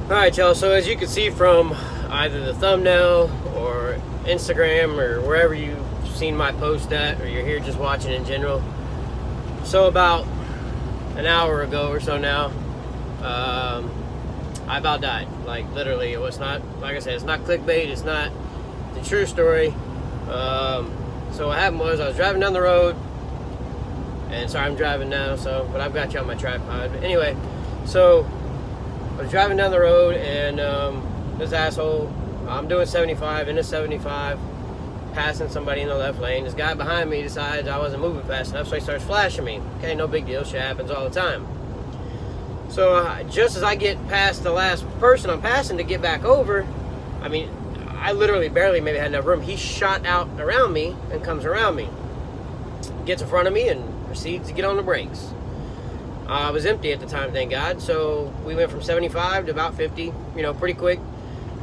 Alright, y'all, so as you can see from either the thumbnail or Instagram or wherever you've seen my post at, or you're here just watching in general, so about an hour ago or so now, I about died. Like, literally, it was not, like I said, it's not clickbait, it's not the true story. So what happened was, I was driving down the road, and sorry, I'm driving now, so, but I've got you on my tripod. But anyway, so I was driving down the road, and this asshole, I'm doing 75, into 75, passing somebody in the left lane. This guy behind me decides I wasn't moving fast enough, so he starts flashing me. Okay, no big deal, shit happens all the time. So just as I get past the last person I'm passing to get back over, I mean, I literally barely maybe had enough room. He shot out around me and comes around me, gets in front of me, and proceeds to get on the brakes. I was empty at the time, thank God, so we went from 75 to about 50, you know, pretty quick.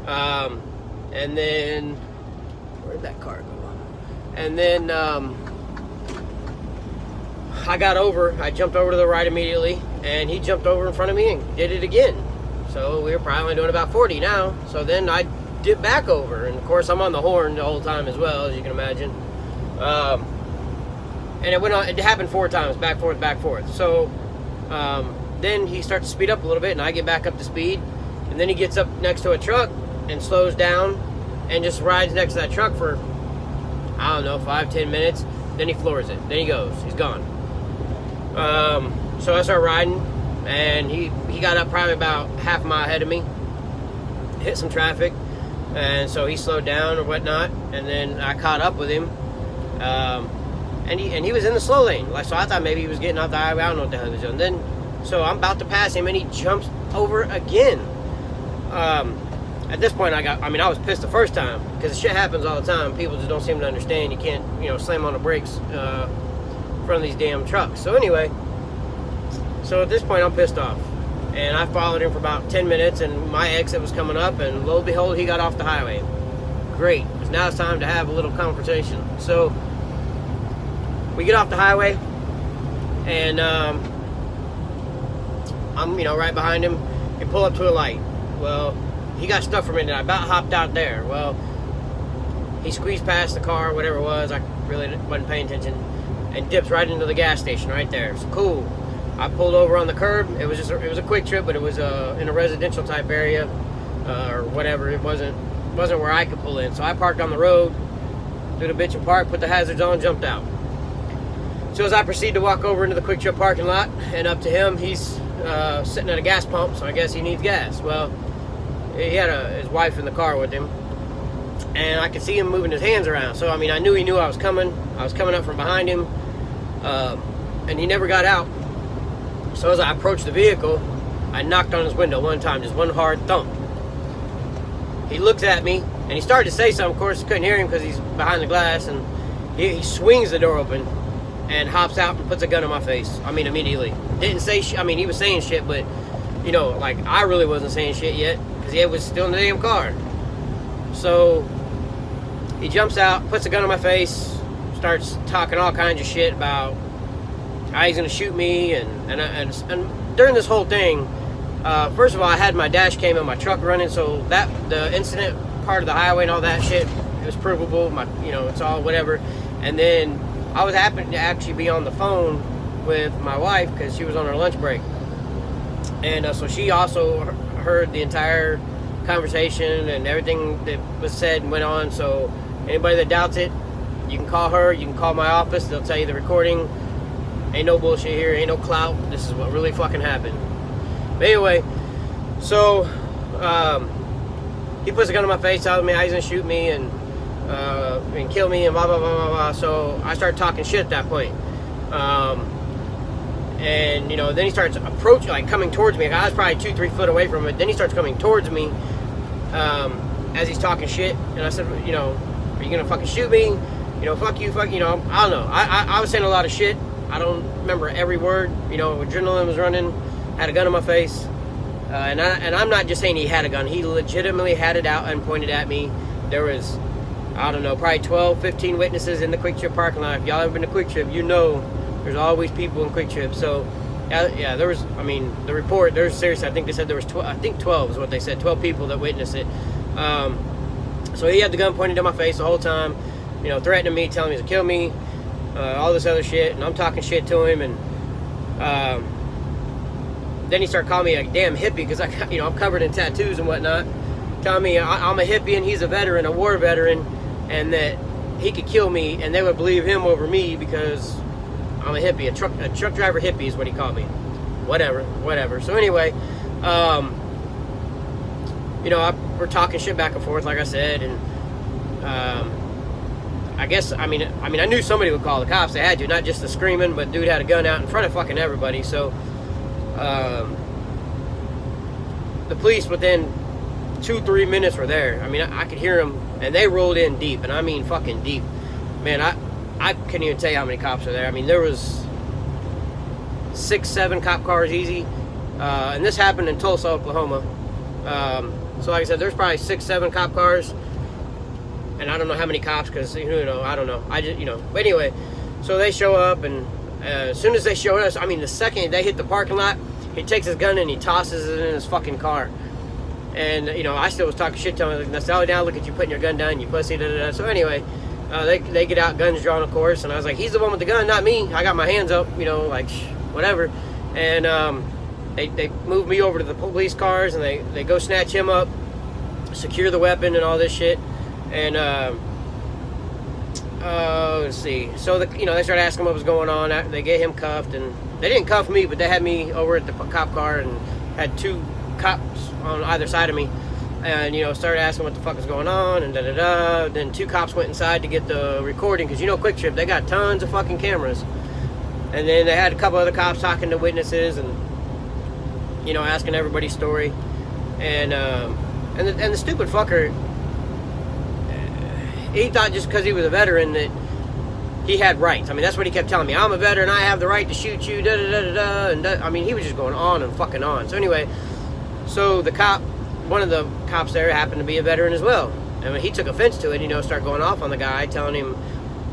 And then, where'd that car go? And then I got over, I jumped over to the right immediately, and he jumped over in front of me and did it again. So we were probably only doing about 40 now. So then I dipped back over, and of course I'm on the horn the whole time as well, as you can imagine. And it went on, it happened 4 times, back, forth, back, forth. So then he starts to speed up a little bit, and I get back up to speed, and then he gets up next to a truck and slows down and just rides next to that truck for, I don't know, 5-10 minutes. Then he floors it. Then he goes. He's gone. So I start riding, and he got up probably about half a mile ahead of me, hit some traffic, and so he slowed down or whatnot, and then I caught up with him. And he was in the slow lane, like, so I thought maybe he was getting off the highway. I don't know what the hell he was doing. Then, so I'm about to pass him, and he jumps over again. At this point, I was pissed the first time, because shit happens all the time. People just don't seem to understand. You can't, slam on the brakes in front of these damn trucks. So anyway, so at this point, I'm pissed off, and I followed him for about 10 minutes, and my exit was coming up, and lo and behold, he got off the highway. Great, because now it's time to have a little conversation. So we get off the highway, and I'm, right behind him, and pull up to a light. Well, he got stuck for a minute. I about hopped out there. Well, he squeezed past the car, whatever it was. I really wasn't paying attention, and dips right into the gas station right there. So cool. I pulled over on the curb. It was a quick trip, but it was in a residential type area or whatever. It wasn't where I could pull in. So I parked on the road, threw the bitch in park, put the hazards on, jumped out. So as I proceed to walk over into the Quick Trip parking lot and up to him, he's sitting at a gas pump, so I guess he needs gas. Well, he had his wife in the car with him, and I could see him moving his hands around. So, I mean, I knew he knew I was coming. I was coming up from behind him, and he never got out. So as I approached the vehicle, I knocked on his window one time, just one hard thump. He looked at me, and he started to say something. Of course, I couldn't hear him because he's behind the glass, and he swings the door open and hops out and puts a gun in my face. I mean, immediately. Didn't say shit. I mean, he was saying shit, but, like, I really wasn't saying shit yet, because he was still in the damn car. So he jumps out, puts a gun in my face, starts talking all kinds of shit about how he's going to shoot me, and during this whole thing, first of all, I had my dash cam in my truck running, so that the incident part of the highway and all that shit, it was provable. It's all whatever. And then I was happy to actually be on the phone with my wife because she was on her lunch break, and so she also heard the entire conversation and everything that was said and went on. So anybody that doubts it, you can call her, you can call my office, they'll tell you the recording. Ain't no bullshit here, ain't no clout. This is what really fucking happened. But anyway, so he puts a gun in my face, telling me how he's gonna shoot me and kill me and blah blah blah blah blah. So I started talking shit at that point. And then he starts approaching, like coming towards me. I was probably 2-3 foot away from it. Then he starts coming towards me as he's talking shit. And I said, are you gonna fucking shoot me? Fuck you, I don't know. I was saying a lot of shit. I don't remember every word. Adrenaline was running. Had a gun in my face. And I'm not just saying he had a gun. He legitimately had it out and pointed at me. There was, I don't know, probably 12, 15 witnesses in the Quick Trip parking lot. If y'all ever been to Quick Trip, there's always people in Quick Trip. So Yeah, there was. I mean, the report. There's seriously. I think they said there was 12. I think 12 is what they said. 12 people that witnessed it. So he had the gun pointed at my face the whole time, you know, threatening me, telling me to kill me, all this other shit, and I'm talking shit to him, and then he started calling me a damn hippie because I'm covered in tattoos and whatnot, telling me I'm a hippie and he's a veteran, a war veteran, and that he could kill me and they would believe him over me because I'm a hippie, a truck driver hippie is what he called me. Whatever. So anyway, we're talking shit back and forth, like I said, and I guess I knew somebody would call the cops. They had to, not just the screaming, but dude had a gun out in front of fucking everybody. So the police within 2-3 minutes were there. I mean, I could hear them, and they rolled in deep, and I mean fucking deep. Man, I couldn't even tell you how many cops were there. I mean, there was 6-7 cop cars easy, and this happened in Tulsa, Oklahoma. So like I said, there's probably 6-7 cop cars, and I don't know how many cops, because, I don't know. But anyway, so they show up, and as soon as they showed us, I mean, the second they hit the parking lot, he takes his gun and he tosses it in his fucking car. And, I still was talking shit to him. Like, oh, now look at you putting your gun down, you pussy, da-da-da. So anyway, they get out, guns drawn, of course, and I was like, he's the one with the gun, not me. I got my hands up, whatever. And they move me over to the police cars, and they go snatch him up, secure the weapon and all this shit. And let's see. So they started asking what was going on. They get him cuffed, and they didn't cuff me, but they had me over at the cop car and had 2 cops on either side of me, and started asking what the fuck was going on, and da-da-da. Then 2 cops went inside to get the recording, because Quick Trip, they got tons of fucking cameras. And then they had a couple other cops talking to witnesses and asking everybody's story. And the stupid fucker, he thought just because he was a veteran that he had rights. I mean, that's what he kept telling me. I'm a veteran, I have the right to shoot you, da-da-da-da-da. And I mean, he was just going on and fucking on. So anyway, so one of the cops there happened to be a veteran as well. And when he took offense to it, started going off on the guy, telling him,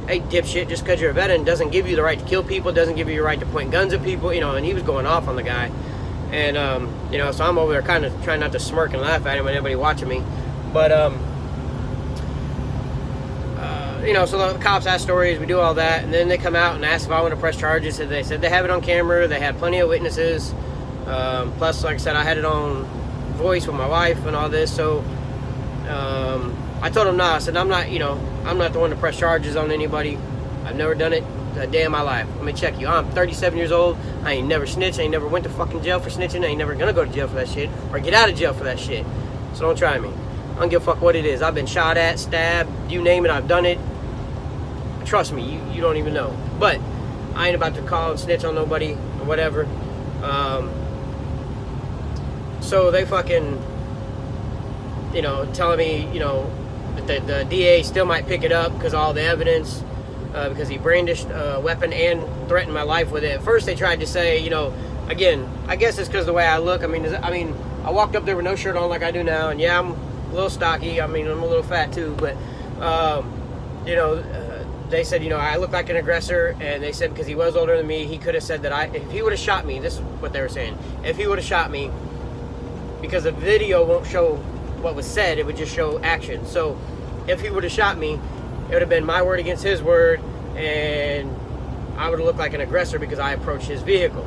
hey, dipshit, just because you're a veteran doesn't give you the right to kill people, doesn't give you the right to point guns at people, and he was going off on the guy. And, so I'm over there kind of trying not to smirk and laugh at him and anybody watching me. But, so the cops ask stories, we do all that, and then they come out and ask if I want to press charges. And they said they have it on camera, they had plenty of witnesses. Plus, like I said, I had it on voice with my wife and all this, so I told them no. I said, I'm not the one to press charges on anybody. I've never done it a day in my life. Let me check you. I'm 37 years old. I ain't never snitched. I ain't never went to fucking jail for snitching. I ain't never gonna go to jail for that shit or get out of jail for that shit. So don't try me. I don't give a fuck what it is. I've been shot at, stabbed, you name it, I've done it. Trust me, you don't even know. But I ain't about to call and snitch on nobody or whatever. So they fucking, telling me, that the DA still might pick it up because of all the evidence, because he brandished a weapon and threatened my life with it. At first they tried to say, again, I guess it's because of the way I look. I mean, I walked up there with no shirt on like I do now, and yeah, I'm a little stocky. I mean, I'm a little fat too, but, they said, I look like an aggressor, and they said because he was older than me, he could have said that if he would have shot me, this is what they were saying, if he would have shot me, because the video won't show what was said, it would just show action. So if he would have shot me, it would have been my word against his word, and I would have looked like an aggressor because I approached his vehicle.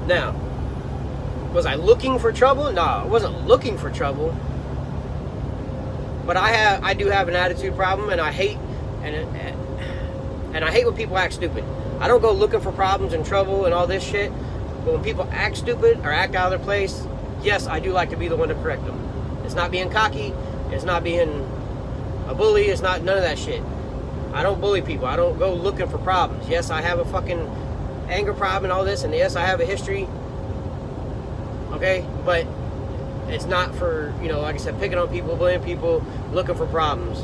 Now, was I looking for trouble? No, I wasn't looking for trouble. But I do have an attitude problem, and I hate I hate when people act stupid. I don't go looking for problems and trouble and all this shit. But when people act stupid or act out of their place, yes, I do like to be the one to correct them. It's not being cocky. It's not being a bully. It's not none of that shit. I don't bully people. I don't go looking for problems. Yes, I have a fucking anger problem and all this, and yes, I have a history. Okay, but it's not for, like I said, picking on people, bullying people, looking for problems.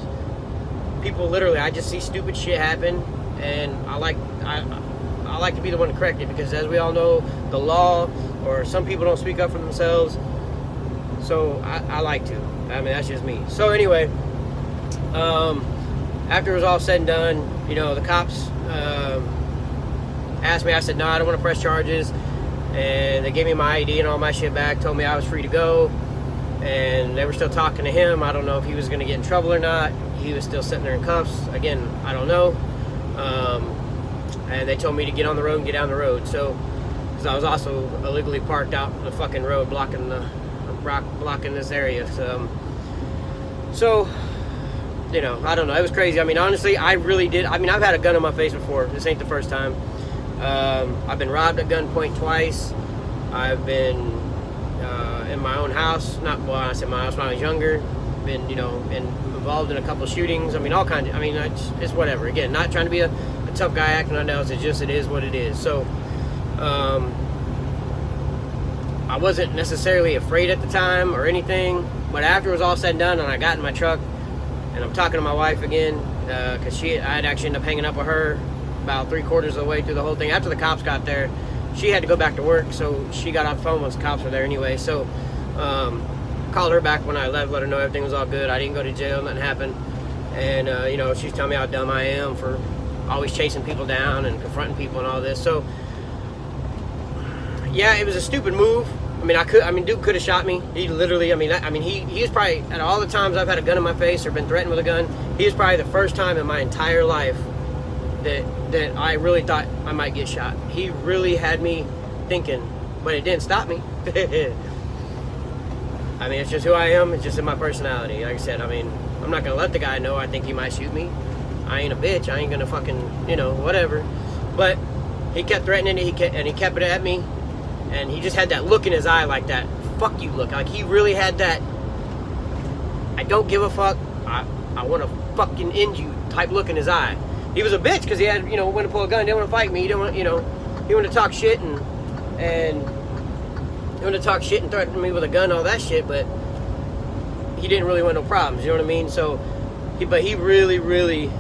People literally, I just see stupid shit happen, and I like to be the one to correct it, because as we all know, the law, or some people don't speak up for themselves, so I like to. I mean, that's just me. So anyway, after it was all said and done, the cops asked me. I said, no, I don't want to press charges. and they gave me my ID and all my shit back, told me I was free to go, and they were still talking to him. I don't know if he was going to get in trouble or not. He was still sitting there in cuffs. Again, I don't know. And they told me to get on the road and get down the road. So, because I was also illegally parked out on the fucking road, blocking this area. So, you know, I don't know. It was crazy. I mean, honestly, I really did. I mean, I've had a gun in my face before. This ain't the first time. I've been robbed at gunpoint twice. I've been in my own house. I said my house when I was younger. Been, you know, involved in a couple shootings. I mean, all kinds of. I mean, it's whatever. Again, not trying to be a tough guy acting on else. It is what it is. So, I wasn't necessarily afraid at the time or anything. But after it was all said and done, and I got in my truck, and I'm talking to my wife again, because I had actually ended up hanging up with her about 3/4 of the way through the whole thing. After the cops got there, she had to go back to work, so she got off the phone once the cops were there anyway. So, called her back when I left, let her know everything was all good. I didn't go to jail, nothing happened. And, you know, she's telling me how dumb I am for always chasing people down and confronting people and all this. So, yeah, it was a stupid move. I mean, dude could have shot me. He literally, he was probably, out of all the times I've had a gun in my face or been threatened with a gun, he was probably the first time in my entire life that I really thought I might get shot. He really had me thinking, but it didn't stop me. I mean, it's just who I am. It's just in my personality. Like I said, I mean, I'm not going to let the guy know I think he might shoot me. I ain't a bitch. I ain't going to fucking, you know, whatever. But he kept threatening it. He kept it at me. And he just had that look in his eye, like that fuck you look. Like he really had that I don't give a fuck. I want to fucking end you type look in his eye. He was a bitch because he had, you know, went to pull a gun. He didn't want to fight me. He didn't want, you know, he wanted to talk shit and he wanted to talk shit and threaten me with a gun, all that shit. But he didn't really want no problems. You know what I mean? So, he really, really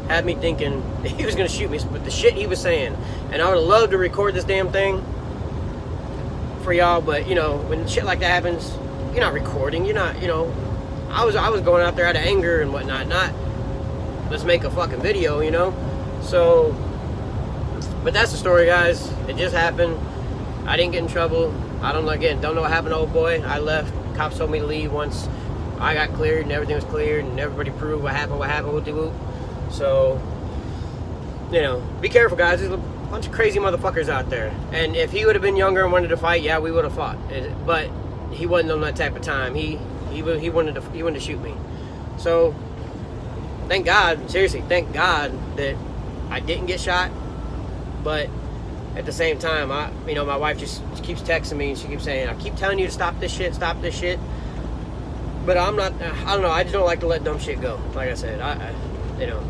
had me thinking he was gonna shoot me with the shit he was saying. And I would have loved to record this damn thing for y'all, but you know, when shit like that happens, you're not recording. You're not, you know. I was going out there out of anger and whatnot. Not let's make a fucking video, you know. So, but that's the story, guys. It just happened. I didn't get in trouble. I don't know. Again, don't know what happened to old boy. I left. Cops told me to leave once I got cleared and everything was cleared and everybody proved what happened. Whoop-de-whoop. So, you know, be careful, guys. There's a bunch of crazy motherfuckers out there. And if he would have been younger and wanted to fight, yeah, we would have fought. But he wasn't on that type of time. He wanted to shoot me. So, thank God, seriously, thank God that I didn't get shot. But at the same time, my wife just keeps texting me and she keeps saying, I keep telling you to stop this shit. But I'm not, I don't know, I just don't like to let dumb shit go. Like I said, you know,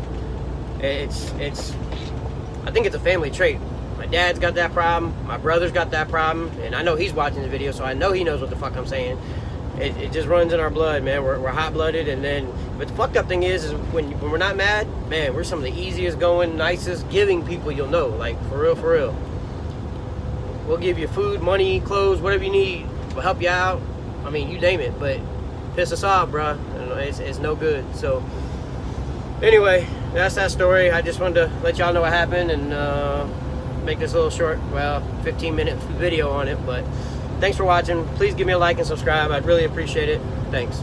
I think it's a family trait. My dad's got that problem, my brother's got that problem, and I know he's watching the video, so I know he knows what the fuck I'm saying. It just runs in our blood, man. We're hot-blooded, but the fucked up thing is when we're not mad, man, we're some of the easiest going, nicest, giving people you'll know. Like, for real. We'll give you food, money, clothes, whatever you need. We'll help you out. I mean, you name it, but piss us off, bruh. It's no good. So, anyway, that's that story. I just wanted to let y'all know what happened and make this a little short, 15-minute video on it, but thanks for watching. Please give me a like and subscribe. I'd really appreciate it. Thanks.